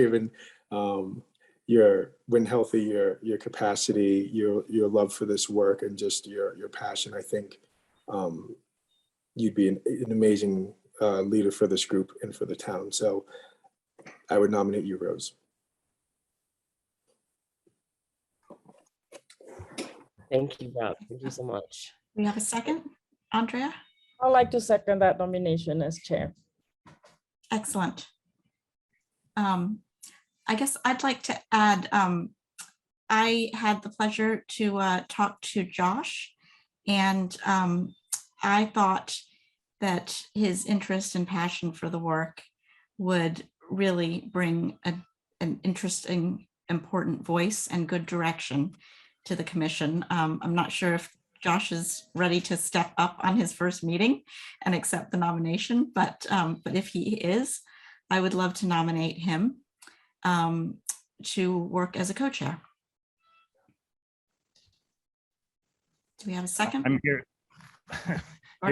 given when healthy, your capacity, your love for this work, and just your passion. I think you'd be an amazing leader for this group and for the town. So I would nominate you, Rose. Thank you, Rob. Thank you so much. We have a second, Andrea? I'd like to second that nomination as chair. Excellent. I guess I'd like to add, I had the pleasure to talk to Josh, and I thought that his interest and passion for the work would really bring an interesting, important voice and good direction to the commission. I'm not sure if Josh is ready to step up on his first meeting and accept the nomination, but if he is, I would love to nominate him to work as a co-chair. Do we have a second? I'm here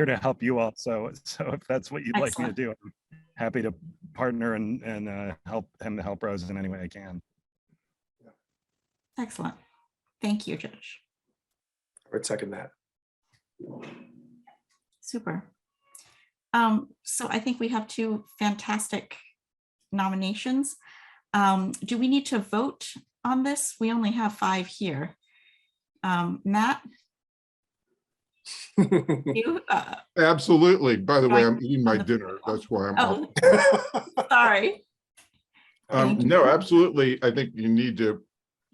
to help you all. So if that's what you'd like me to do, I'm happy to partner and help Rose in any way I can. Excellent. Thank you, Josh. I would second that. Super. So I think we have two fantastic nominations. Do we need to vote on this? We only have 5 here. Matt? You, absolutely. By the way, I'm eating my dinner. That's why I'm sorry. No, absolutely. I think you need to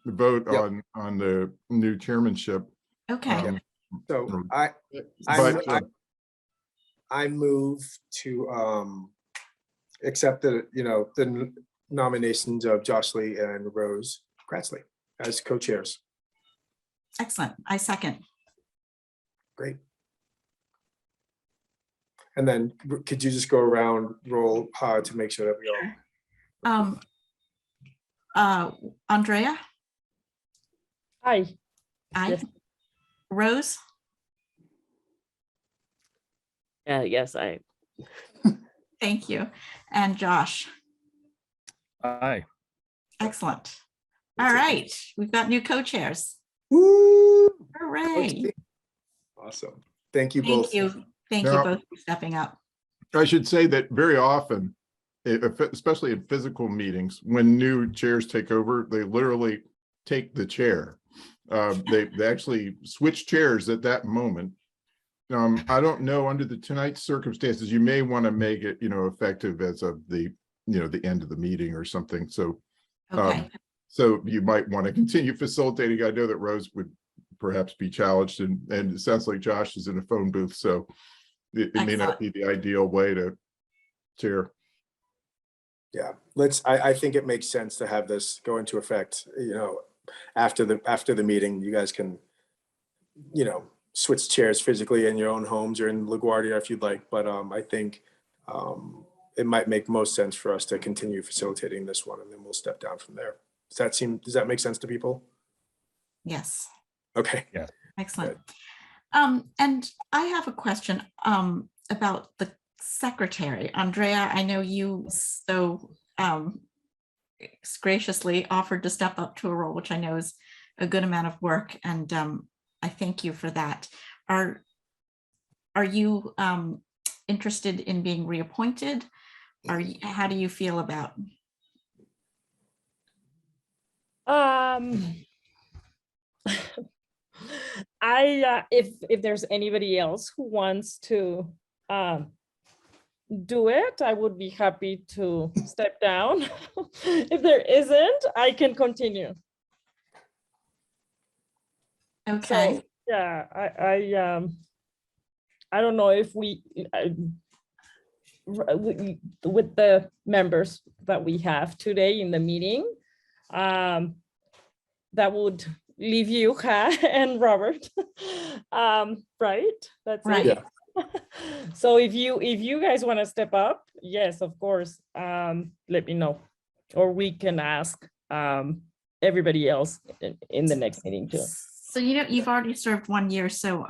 vote on the new chairmanship. Okay. So I move to accept the nominations of Josh Lee and Rose Kratzley as co-chairs. Excellent. I second. Great. And then could you just go around, roll to make sure that we all. Andrea? Aye. Aye. Yes. Rose? Yes, I. Thank you. And Josh? Aye. Excellent. All right. We've got new co-chairs. Woo! Hooray. Awesome. Thank you both. Thank you. Thank you both for stepping up. I should say that very often, especially in physical meetings, when new chairs take over, they literally take the chair. They actually switch chairs at that moment. I don't know, under tonight's circumstances, you may want to make it, effective as of the end of the meeting or something. So, so you might want to continue facilitating. I know that Rose would perhaps be challenged, and it sounds like Josh is in a phone booth, so it may not be the ideal way to chair. Yeah, I think it makes sense to have this go into effect, after the meeting. You guys can, switch chairs physically in your own homes or in LaGuardia if you'd like, but I think it might make most sense for us to continue facilitating this one, and then we'll step down from there. Does that make sense to people? Yes. Okay. Yeah. Excellent. And I have a question about the secretary. Andrea, I know you so graciously offered to step up to a role, which I know is a good amount of work, and I thank you for that. Are you interested in being reappointed? How do you feel about? If there's anybody else who wants to do it, I would be happy to step down. If there isn't, I can continue. Okay. So, yeah, I don't know if with the members that we have today in the meeting, that would leave you, and Robert, right? That's right. it. Yeah. So if you guys want to step up, yes, of course, let me know, or we can ask everybody else in the next meeting too. So you've already served 1 year, so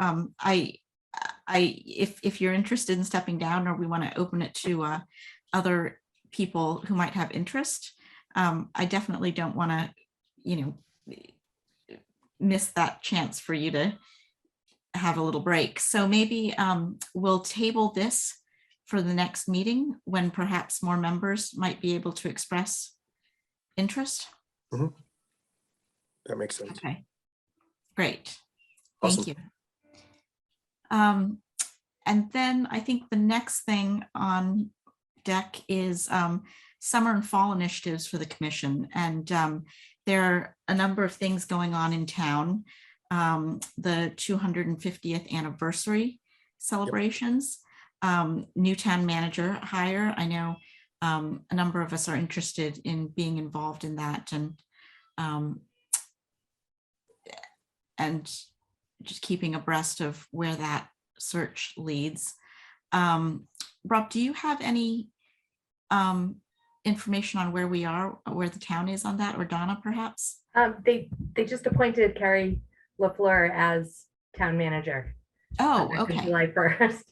if you're interested in stepping down, or we want to open it to other people who might have interest, I definitely don't want to, miss that chance for you to have a little break. So maybe we'll table this for the next meeting when perhaps more members might be able to express interest. That makes sense. Okay, great. Awesome. Thank you. And then I think the next thing on deck is summer and fall initiatives for the commission. And there are a number of things going on in town. The 250th anniversary celebrations, new town manager hire. I know a number of us are interested in being involved in that, and just keeping abreast of where that search leads. Rob, do you have any information on where we are, where the town is on that, or Donna perhaps? They just appointed Carrie LaFleur as town manager. Oh, effective okay. July 1st.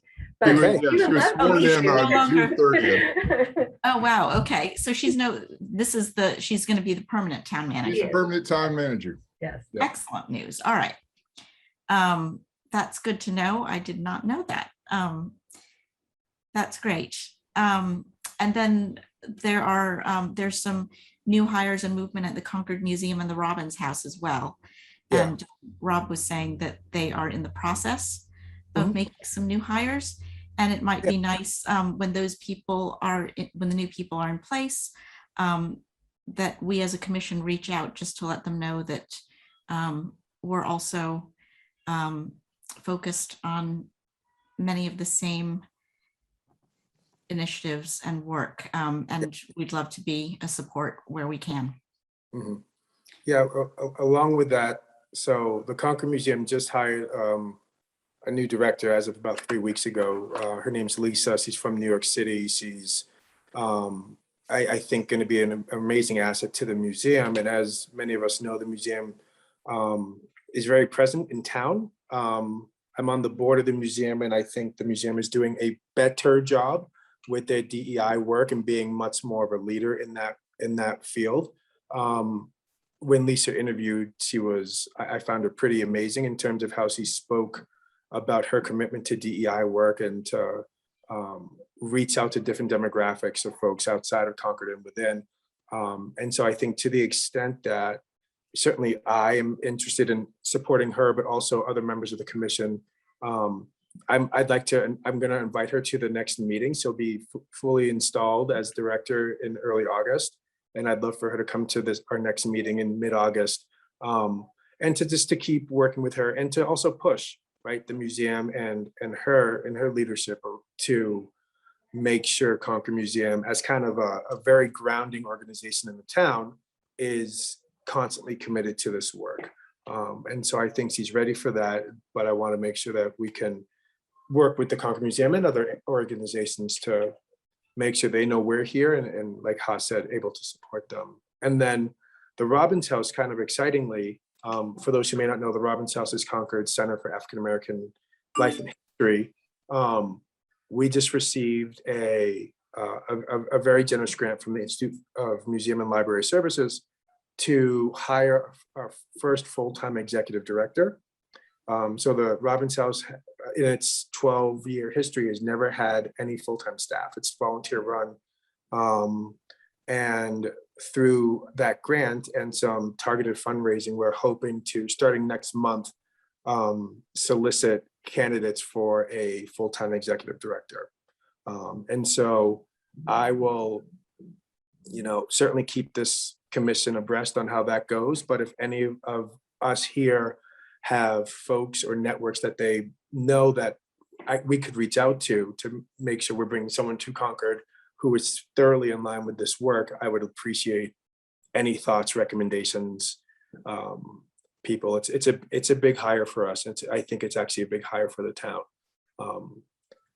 She But was, she was sworn in on June 30th. Oh, wow. Okay. So she's she's going to be the permanent town She's manager. the permanent town manager. Yes. Yeah. Excellent news. All right. That's good to know. I did not know that. That's great. And then there's some new hires and movement at the Concord Museum and the Robbins House as well. Yeah. And Rob was saying that they are in the process of making some new hires. And it might be nice when those people when the new people are in place, that we as a commission reach out just to let them know that we're also focused on many of the same initiatives and work, and we'd love to be a support where we can. Yeah, along with that, so the Concord Museum just hired a new director as of about 3 weeks ago. Her name's Lisa. She's from New York City. She's, I think, going to be an amazing asset to the museum. And as many of us know, the museum is very present in town. I'm on the board of the museum, and I think the museum is doing a better job with their DEI work and being much more of a leader in that field. When Lisa interviewed, I found her pretty amazing in terms of how she spoke about her commitment to DEI work and to reach out to different demographics of folks outside of Concord and within. And so I think to the extent that certainly I am interested in supporting her, but also other members of the commission, I'm going to invite her to the next meeting. She'll be fully installed as director in early August. And I'd love for her to come to our next meeting in mid-August, and to keep working with her and to also push, right, the museum and her leadership to make sure Concord Museum, as kind of a very grounding organization in the town, is constantly committed to this work. And so I think she's ready for that, but I want to make sure that we can work with the Concord Museum and other organizations to make sure they know we're here and like Ha said, able to support them. And then the Robbins House, kind of excitingly, for those who may not know, the Robbins House is Concord's Center for African American Life and History. We just received a very generous grant from the Institute of Museum and Library Services to hire our first full-time executive director. So the Robbins House, in its 12-year history, has never had any full-time staff. It's volunteer run. And through that grant and some targeted fundraising, we're hoping to, starting next month, solicit candidates for a full-time executive director. And so I will, certainly keep this commission abreast on how that goes. But if any of us here have folks or networks that they know that we could reach out to make sure we're bringing someone to Concord who is thoroughly in line with this work, I would appreciate any thoughts, recommendations, people. It's a big hire for us. I think it's actually a big hire for the town.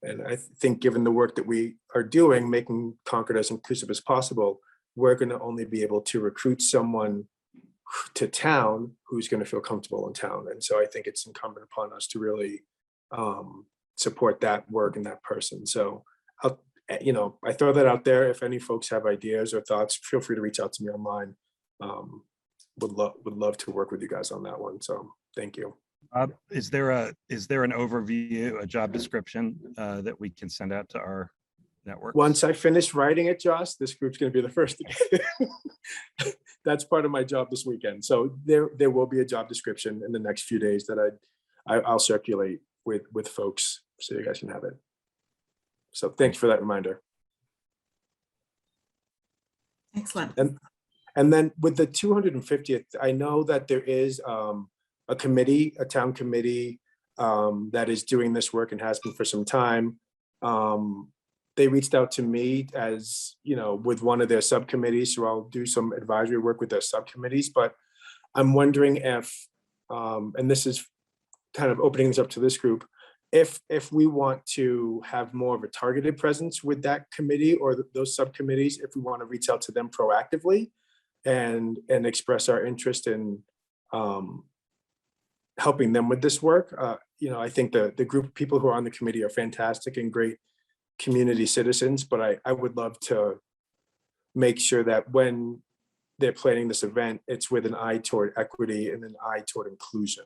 And I think given the work that we are doing, making Concord as inclusive as possible, we're going to only be able to recruit someone to town who's going to feel comfortable in town. And so I think it's incumbent upon us to really support that work and that person. So you know, I throw that out there. If any folks have ideas or thoughts, feel free to reach out to me online. Would love to work with you guys on that one. So thank you. Is there an overview, a job description that we can send out to our network? Once I finish writing it, Josh, this group's going to be the first. That's part of my job this weekend. So there will be a job description in the next few days that I'll circulate with folks so you guys can have it. So thanks for that reminder. Excellent. And then with the 250th, I know that there is a committee, a town committee that is doing this work and has been for some time. They reached out to me as, you know, with one of their subcommittees, so I'll do some advisory work with their subcommittees, but I'm wondering if, and this is kind of opening this up to this group, if we want to have more of a targeted presence with that committee or those subcommittees, if we want to reach out to them proactively and express our interest in helping them with this work. You know, I think the group of people who are on the committee are fantastic and great community citizens, but I would love to make sure that when they're planning this event, it's with an eye toward equity and an eye toward inclusion.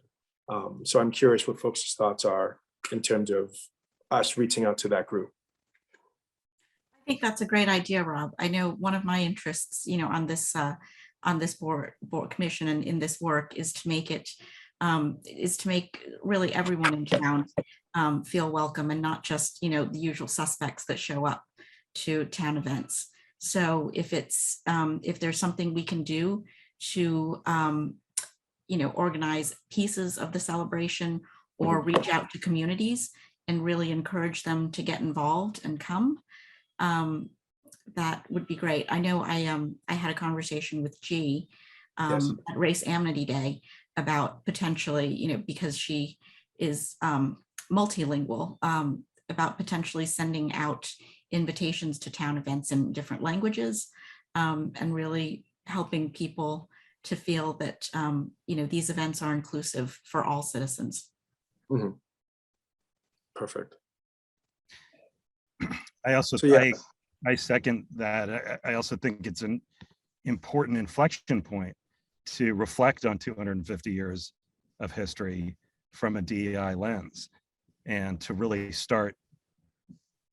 So I'm curious what folks' thoughts are in terms of us reaching out to that group. I think that's a great idea, Rob. I know one of my interests, you know, on this board commission and in this work is to make it really everyone in town feel welcome and not just, you know, the usual suspects that show up to town events. So if it's if there's something we can do to you know, organize pieces of the celebration or reach out to communities and really encourage them to get involved and come, that would be great. I know I had a conversation with G Yes. at Race Amity Day about potentially, you know, because she is multilingual, about potentially sending out invitations to town events in different languages, and really helping people to feel that, you know, these events are inclusive for all citizens. Mm-hmm. Perfect. I also, So, yeah. I second that. I also think it's an important inflection point to reflect on 250 years of history from a DEI lens and to really start,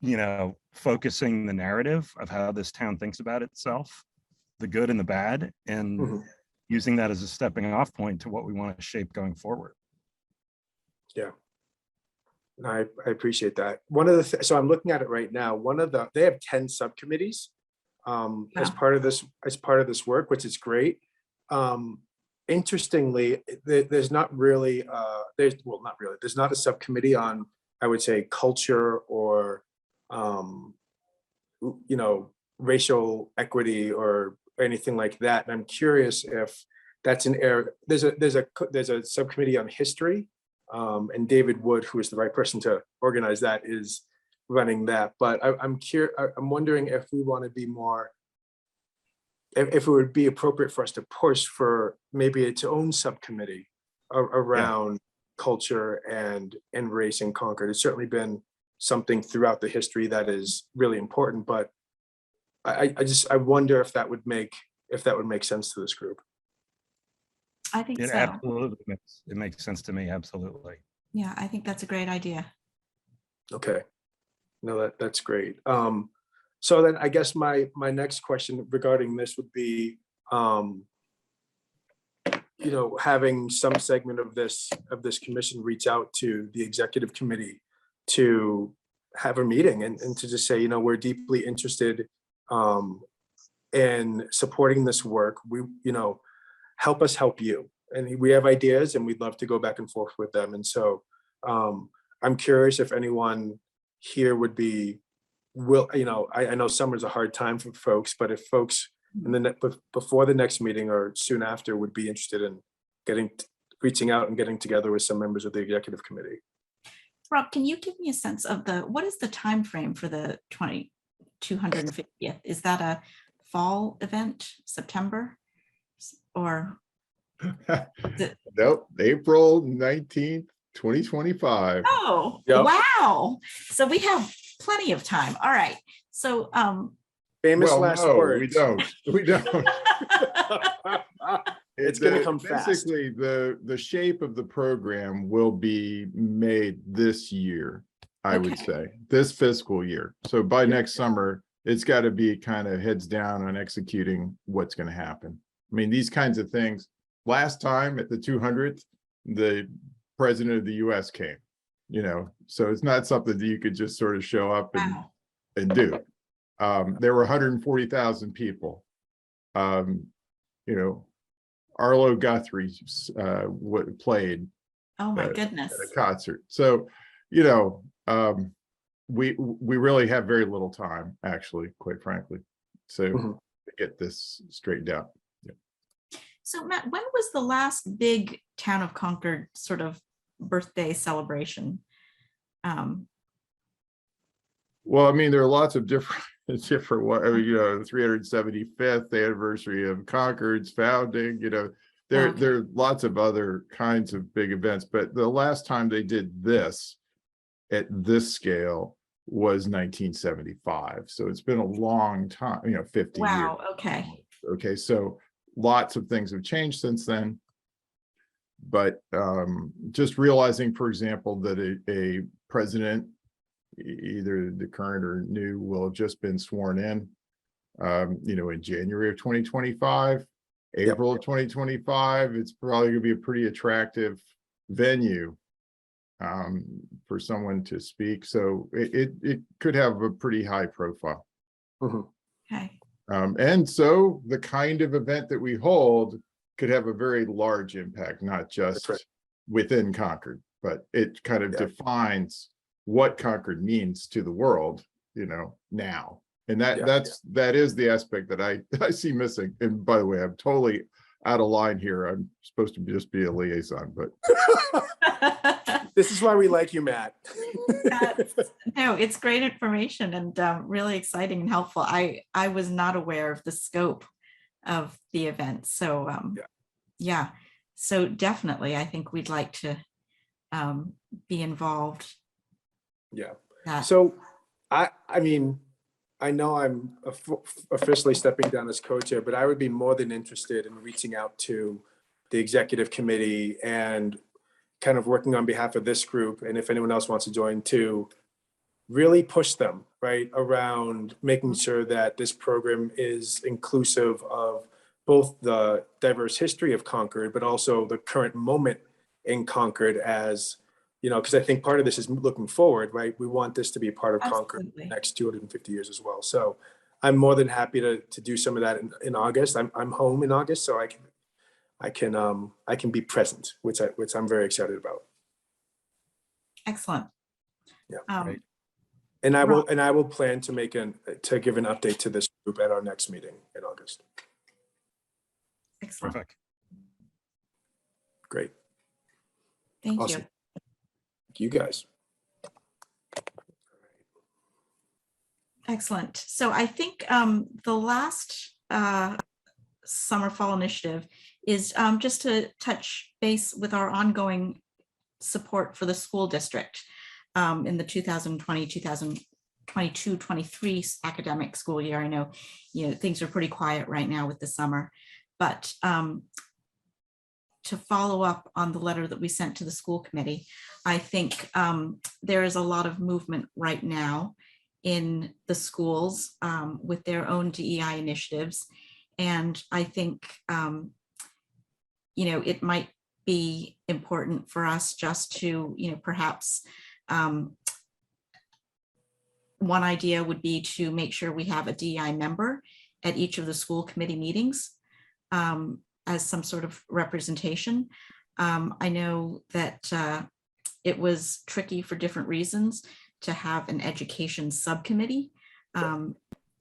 you know, focusing the narrative of how this town thinks about itself, the good and the bad, and Mhm. using that as a stepping off point to what we want to shape going forward. Yeah. I appreciate that. One of the, so I'm looking at it right now, they have 10 subcommittees as Wow. part of this work, which is great. Interestingly, there's not really, there's not a subcommittee on, I would say, culture or, you know, racial equity or anything like that. And I'm curious if that's an area, there's a subcommittee on history, and David Wood, who is the right person to organize that, is running that. But I'm wondering if we want to be more, if it would be appropriate for us to push for maybe its own subcommittee around culture and race in Concord. It's certainly been something throughout the history that is really important, but I wonder if that would make sense to this group. I think It so. absolutely makes sense to me. Absolutely. Yeah, I think that's a great idea. Okay, no, that's great. So then I guess my next question regarding this would be, you know, having some segment of this commission reach out to the executive committee to have a meeting and to just say, you know, we're deeply interested in supporting this work. We, you know, help us help you. And we have ideas and we'd love to go back and forth with them. And so I'm curious if anyone here would be, you know, I know summer's a hard time for folks, but if folks before the next meeting or soon after would be interested in reaching out and getting together with some members of the executive committee. Rob, can you give me a sense of what is the time frame for the 250th? Is that a fall event, September, or? Nope, April 19th, 2025. Oh, Yep. wow. So we have plenty of time. All right. So, Famous Well, last no, words. we don't. We don't. It's gonna come fast. Basically, the shape of the program will be made this year, I would Okay. say, this fiscal year. So by Yeah. next summer, it's got to be kind of heads down on executing what's going to happen. I mean, these kinds of things, last time at the 200th, the president of the US came, so it's not something that you could just sort of show up wow. and do. There were 140,000 people. Arlo Guthrie played Oh my at goodness. a concert. So, we really have very little time, actually, quite frankly, so Mhm. to get this straightened out. So Matt, when was the last big Town of Concord sort of birthday celebration? Well, I mean, there are lots of different the 375th anniversary of Concord's founding, there Okay. are lots of other kinds of big events, but the last time they did this at this scale was 1975. So it's been a long time, 50 years. Wow, okay. Okay, so lots of things have changed since then. But just realizing, for example, that a president, either the current or new, will have just been sworn in, in January of 2025, April of 2025. It's probably going to be a pretty attractive venue for someone to speak. So it could have a pretty high profile. Mhm. Okay. And so the kind of event that we hold could have a very large impact, not just right. within Concord, but it kind of defines what Concord means to the world, now. And that is the aspect that I see missing. And by the way, I'm totally out of line here. I'm supposed to just be a liaison, but This is why we like you, Matt. No, it's great information and really exciting and helpful. I was not aware of the scope of the event. So yeah, so definitely, I think we'd like to be involved. Yeah. That- So I mean, I know I'm officially stepping down as co-chair, but I would be more than interested in reaching out to the executive committee and kind of working on behalf of this group. And if anyone else wants to join, to really push them right around making sure that this program is inclusive of both the diverse history of Concord, but also the current moment in Concord, as because I think part of this is looking forward, right? We want this to be part of Concord Absolutely. the next 250 years as well. So I'm more than happy to do some of that in August. I'm home in August, so I can be present, which I'm very excited about. Excellent. Yeah. Great. And I will plan to give an update to this group at our next meeting in August. Excellent. Perfect. Great. Thank Awesome. you. Thank you guys. Excellent. So I think the last summer fall initiative is just to touch base with our ongoing support for the school district in the 2020-2022-23 academic school year. I know, things are pretty quiet right now with the summer, but to follow up on the letter that we sent to the school committee, I think there is a lot of movement right now in the schools with their own DEI initiatives. And I think, it might be important for us just to, perhaps one idea would be to make sure we have a DEI member at each of the school committee meetings as some sort of representation. I know that it was tricky for different reasons to have an education subcommittee.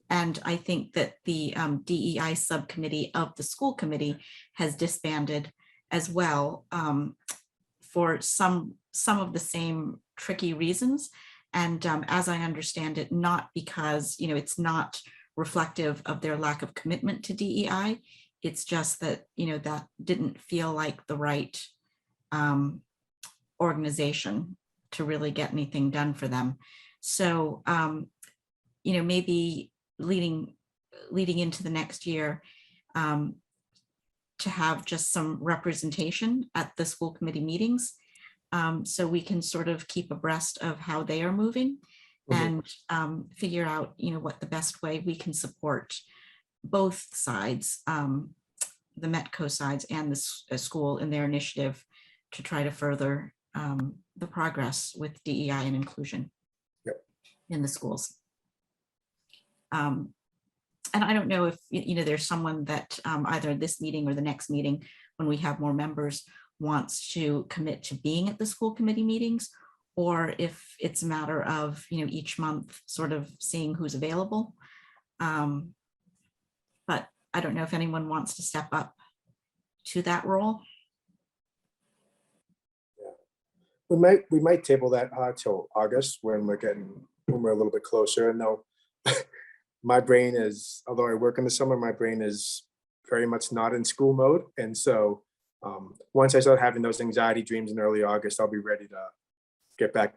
And I think that the DEI subcommittee of the school committee has disbanded as well for some of the same tricky reasons. And as I understand it, not because, it's not reflective of their lack of commitment to DEI. It's just that, that didn't feel like the right organization to really get anything done for them. So, maybe leading into the next year, to have just some representation at the school committee meetings, so we can sort of keep abreast of how they are moving and figure out, what the best way we can support both sides, the Metco sides and the school in their initiative to try to further the progress with DEI and inclusion in the schools. And I don't know if, there's someone that either this meeting or the next meeting, when we have more members, wants to commit to being at the school committee meetings, or if it's a matter of, each month sort of seeing who's available. But I don't know if anyone wants to step up to that role. We might table that till August when we're a little bit closer. And no, my brain is, although I work in the summer, my brain is very much not in school mode. And so once I start having those anxiety dreams in early August, I'll be ready to get back,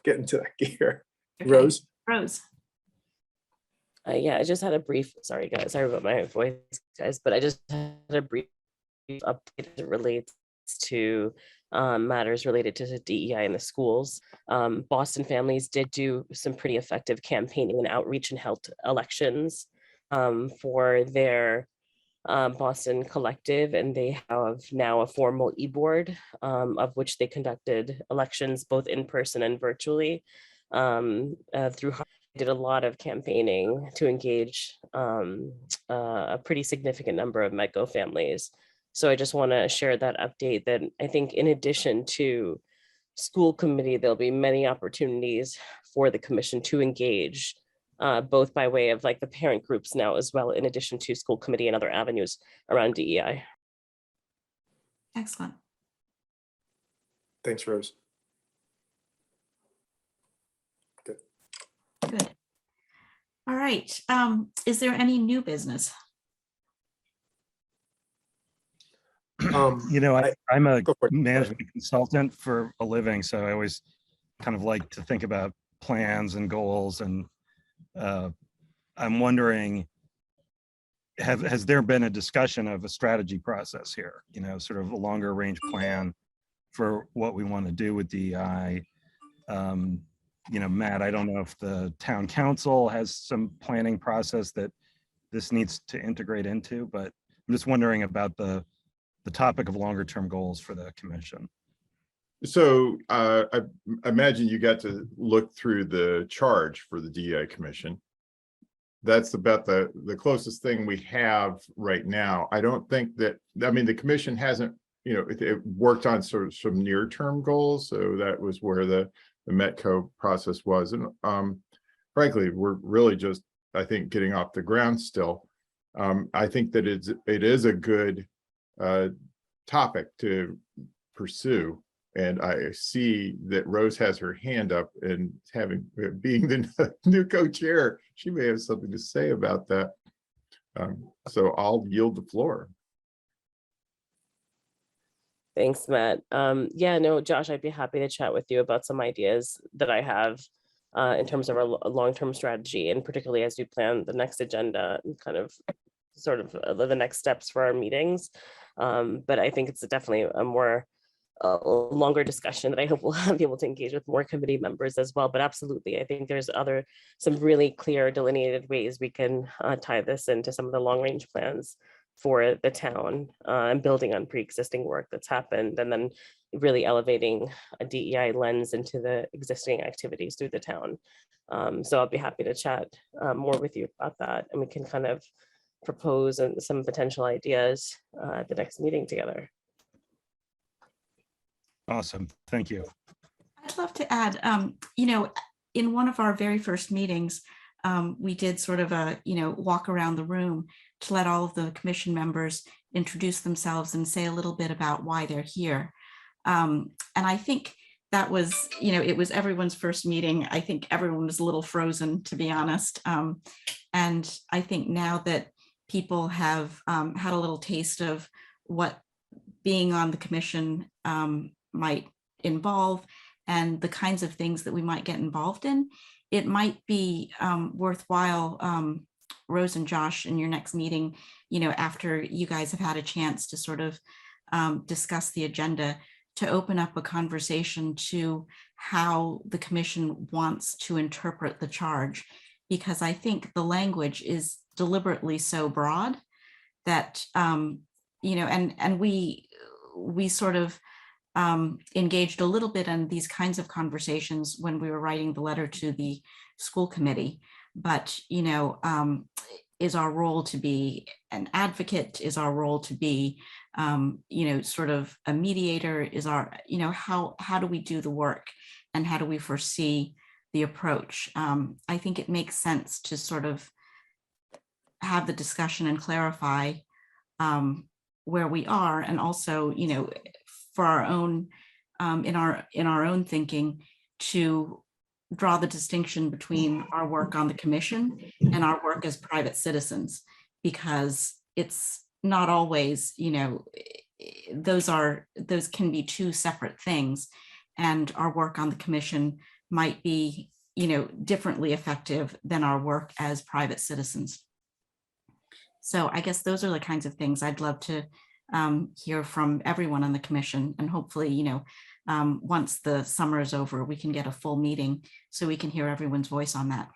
get into that gear. Okay. Rose? Yeah, I just had a brief, sorry guys, sorry about my voice, guys, but I just had a brief update that relates to matters related to DEI in the schools. Boston Families did do some pretty effective campaigning and outreach and held elections for their Boston collective, and they have now a formal e-board of which they conducted elections both in person and virtually through. Did a lot of campaigning to engage a pretty significant number of Metco families. So I just want to share that update that I think in addition to school committee, there'll be many opportunities for the commission to engage both by way of like the parent groups now as well, in addition to school committee and other avenues around DEI. Excellent. Thanks, Rose. Good. All right. Is there any new business? I'm a Go for it. management consultant for a living, so I always kind of like to think about plans and goals. And I'm wondering, has there been a discussion of a strategy process here? Sort of a longer range plan for what we want to do with DEI. Matt, I don't know if the town council has some planning process that this needs to integrate into, but I'm just wondering about the topic of longer term goals for the commission. So I imagine you got to look through the charge for the DEI Commission. That's about the closest thing we have right now. I don't think that, the commission hasn't, it worked on sort of some near-term goals. So that was where the Metco process was. And frankly, we're really just, I think, getting off the ground still. I think that it is a good topic to pursue. And I see that Rose has her hand up, and being the new co-chair, she may have something to say about that. So I'll yield the floor. Thanks, Matt. Yeah, no, Josh, I'd be happy to chat with you about some ideas that I have in terms of our long-term strategy, and particularly as we plan the next agenda and kind of sort of the next steps for our meetings. But I think it's definitely a longer discussion that I hope we'll be able to engage with more committee members as well. But absolutely, I think there's some really clear delineated ways we can tie this into some of the long range plans for the town and building on pre-existing work that's happened, and then really elevating a DEI lens into the existing activities through the town. So I'll be happy to chat more with you about that, and we can kind of propose some potential ideas at the next meeting together. Awesome, thank you. I'd love to add, in one of our very first meetings, we did sort of a, walk around the room to let all of the commission members introduce themselves and say a little bit about why they're here. And I think that was, it was everyone's first meeting. I think everyone was a little frozen, to be honest. And I think now that people have had a little taste of what being on the commission might involve and the kinds of things that we might get involved in, it might be worthwhile, Rose and Josh, in your next meeting, after you guys have had a chance to sort of discuss the agenda, to open up a conversation to how the commission wants to interpret the charge, because I think the language is deliberately so broad that, and we sort of engaged a little bit in these kinds of conversations when we were writing the letter to the school committee. But, is our role to be an advocate? Is our role to be, sort of a mediator? Is our, how do we do the work, and how do we foresee the approach? I think it makes sense to sort of have the discussion and clarify where we are, and also, for our own, in our own thinking, to draw the distinction between our work on the commission and our work as private citizens, because it's not always, those can be two separate things, and our work on the commission might be, differently effective than our work as private citizens. So I guess those are the kinds of things I'd love to hear from everyone on the commission, and hopefully, once the summer is over, we can get a full meeting so we can hear everyone's voice on that.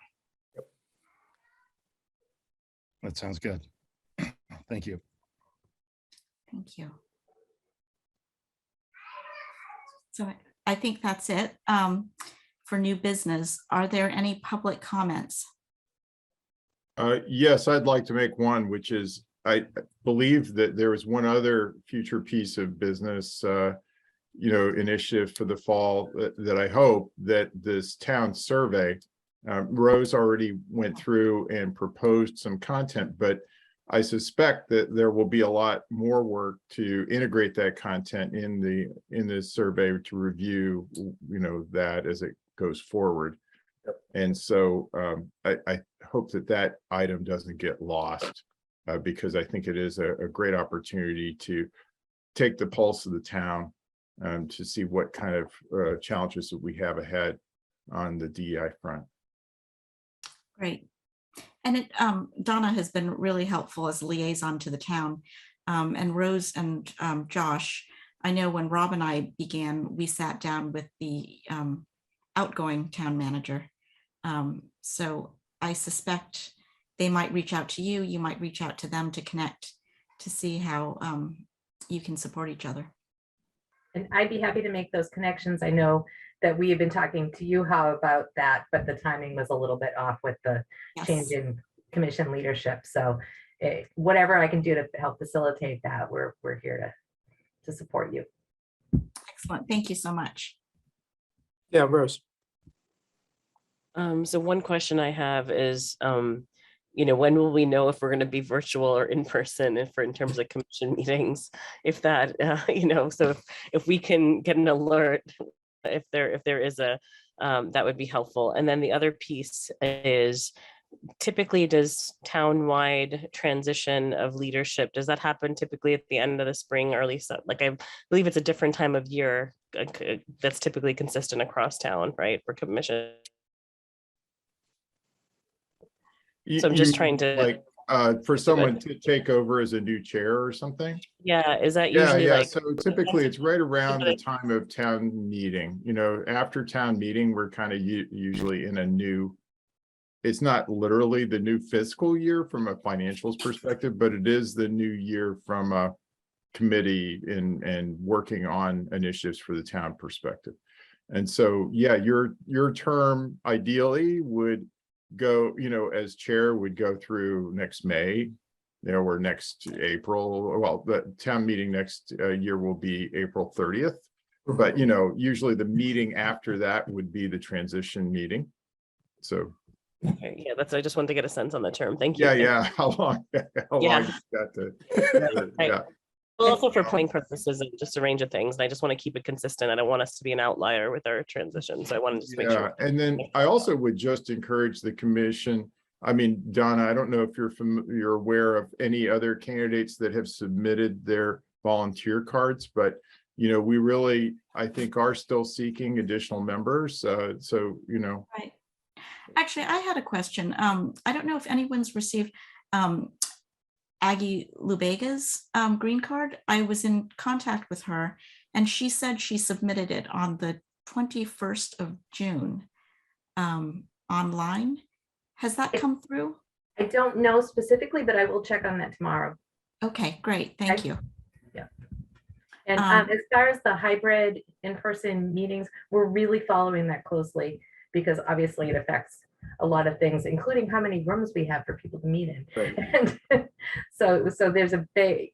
That sounds good. Thank you. Thank you. So I think that's it for new business. Are there any public comments? Yes, I'd like to make one, which is, I believe that there was one other future piece of business, initiative for the fall that I hope that this town survey, Rose already went through and proposed some content, but I suspect that there will be a lot more work to integrate that content in the survey to review, that as it goes forward. And so I hope that item doesn't get lost, because I think it is a great opportunity to take the pulse of the town, to see what kind of challenges that we have ahead on the DEI front. Great. And Donna has been really helpful as liaison to the town. And Rose and Josh, I know when Rob and I began, we sat down with the outgoing town manager. So I suspect they might reach out to you, you might reach out to them to connect, to see how you can support each other. And I'd be happy to make those connections. I know that we have been talking to you how about that, but the timing was a little bit off with the change in commission leadership. So whatever I can do to help facilitate that, we're here to support you. Excellent. Thank you so much. Yeah, Rose. So one question I have is, when will we know if we're going to be virtual or in person, in terms of commission meetings, if that, so if we can get an alert, if there is a, that would be helpful. And then the other piece is, typically does townwide transition of leadership, does that happen typically at the end of the spring, early, like I believe it's a different time of year that's typically consistent across town, right, for commission? So I'm just trying to, like, for someone to take over as a new chair or something. yeah, is that usually like? So typically it's right around the time of town meeting, after town meeting, we're kind of usually in a new, it's not literally the new fiscal year from a financials perspective, but it is the new year from a committee and working on initiatives for the town perspective. And so, yeah, your term ideally would go, as chair would go through next May, or next April. Well, the town meeting next year will be April 30th. But, usually the meeting after that would be the transition meeting. So. Okay, yeah, I just wanted to get a sense on the term. Thank you. Yeah. How long you got to, Right. yeah. Well, also for planning purposes and just a range of things. And I just want to keep it consistent. I don't want us to be an outlier with our transition. So I wanted to just make sure. And then I also would just encourage the commission. I mean, Donna, I don't know if you're aware of any other candidates that have submitted their volunteer cards, but we really, I think, are still seeking additional members. So, Right. Actually, I had a question. I don't know if anyone's received Aggie Lubega's green card. I was in contact with her and she said she submitted it on the 21st of June online. Has that come through? I don't know specifically, but I will check on that tomorrow. Okay, great. Thank you. And as far as the hybrid in-person meetings, we're really following that closely because obviously it affects a lot of things, including how many rooms we have for people to meet in. Right. And so there's a big,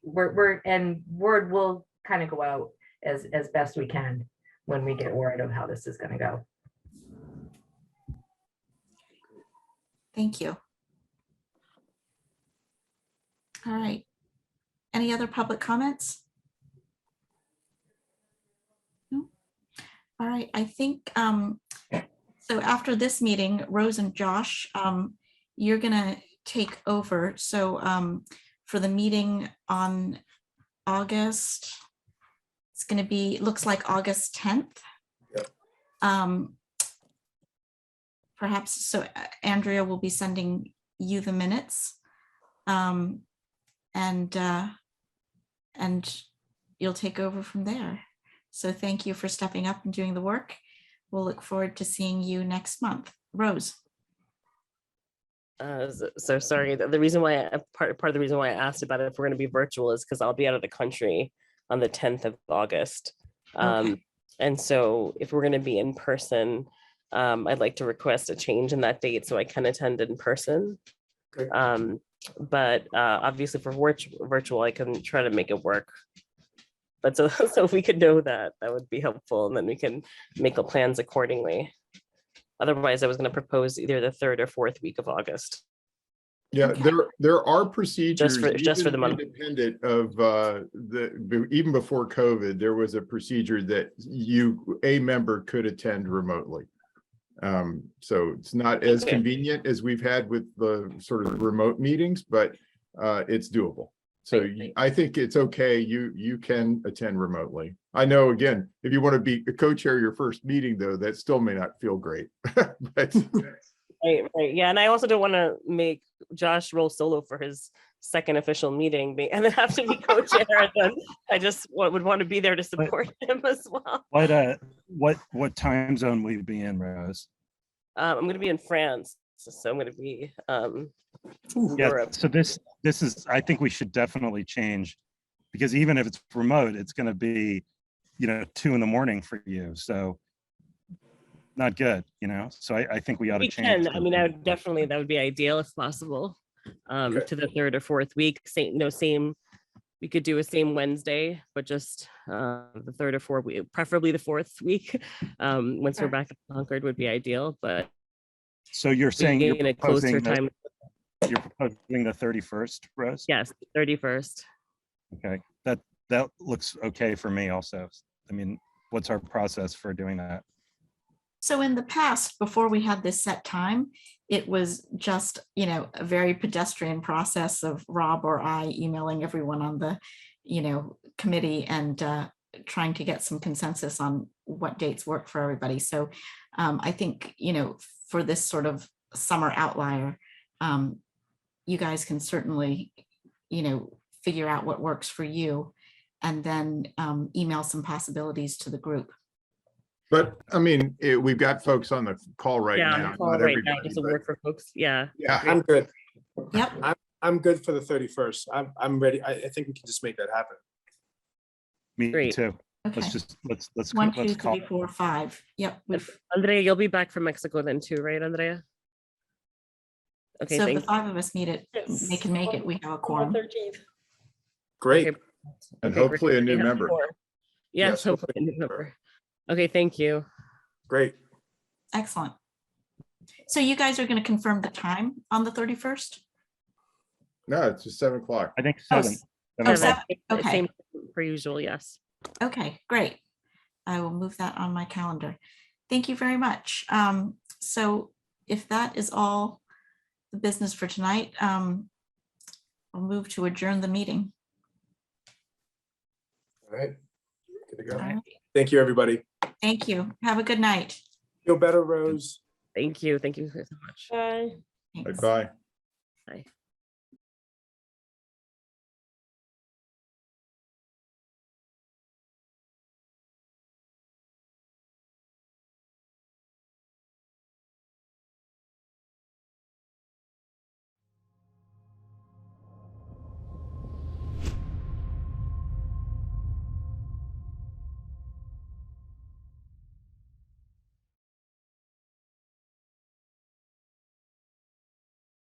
and word will kind of go out as best we can when we get word of how this is going to go. Thank you. All right. Any other public comments? No? All right, I think, so after this meeting, Rose and Josh, you're gonna take over. So for the meeting on August, it's gonna be, looks like August 10th. Yep. Perhaps, so Andrea will be sending you the minutes. And you'll take over from there. So thank you for stepping up and doing the work. We'll look forward to seeing you next month. Rose. So sorry, the reason why part of the reason why I asked about it if we're going to be virtual is because I'll be out of the country on the 10th of August. Okay. And so if we're going to be in person, I'd like to request a change in that date so I can attend in person. Okay. But obviously for virtual, I can try to make it work. But so if we could know that, that would be helpful, and then we can make the plans accordingly. Otherwise, I was going to propose either the 3rd or 4th week of August. Yeah, Okay. there are procedures just for the even month. independent of even before COVID, there was a procedure that a member could attend remotely. So it's not as Okay. convenient as we've had with the sort of remote meetings, but it's doable. So Right. I think it's okay. You can attend remotely. I know, again, if you want to be a co-chair your first meeting, though, that still may not feel great. But Right. Yeah, and I also don't want to make Josh roll solo for his second official meeting and then have to be co-chair. And then I just would want to be there to support him as well. What time zone will you be in, Rose? I'm going to be in France, so I'm going to be Yeah, Europe. so this is, I think we should definitely change, because even if it's remote, it's going to be, 2 a.m. for you. So not good, so I think we ought to We change. can. I mean, I would definitely, that would be ideal if possible. Okay. To the 3rd or 4th week, same. We could do a same Wednesday, but just the 3rd or 4th week, preferably the 4th week. Once we're back at Concord would be ideal, but So you're saying you're in a closer proposing time. you're proposing the 31st, Rose? Yes, 31st. Okay, that looks okay for me also. I mean, what's our process for doing that? So in the past, before we had this set time, it was just, a very pedestrian process of Rob or I emailing everyone on the, committee and trying to get some consensus on what dates work for everybody. So I think, for this sort of summer outlier, you guys can certainly, figure out what works for you and then email some possibilities to the group. But I mean, we've got folks on the call right Yeah, now. on the call not right now, everybody, just to but work for folks. Yeah. yeah. I'm good. Yep. I'm good for the 31st. I'm ready. I think we can just make that happen. Me Great. too. Okay. Let's 1, 2, let's 3, call. 4, 5. Yep. Andrea, you'll be back from Mexico then too, right, Andrea? Okay, So if the thanks. 5 of us meet it, Yes. they can make it. We have a quorum. 13th. Great. Okay. And Okay, hopefully great. a new We have member. four. Yes, Yes, hopefully a new member. Okay, thank you. Great. Excellent. So you guys are going to confirm the time on the 31st? No, it's just 7 o'clock. I think Oh, 7. Oh, 7. 7. Okay. Same per usual, yes. Okay, great. I will move that on my calendar. Thank you very much. So if that is all the business for tonight, I'll move to adjourn the meeting. All right. Good to go. All right. Thank you, everybody. Thank you. Have a good night. Feel better, Rose. Thank you. Thank you so much. Bye. Thanks. Bye. Bye.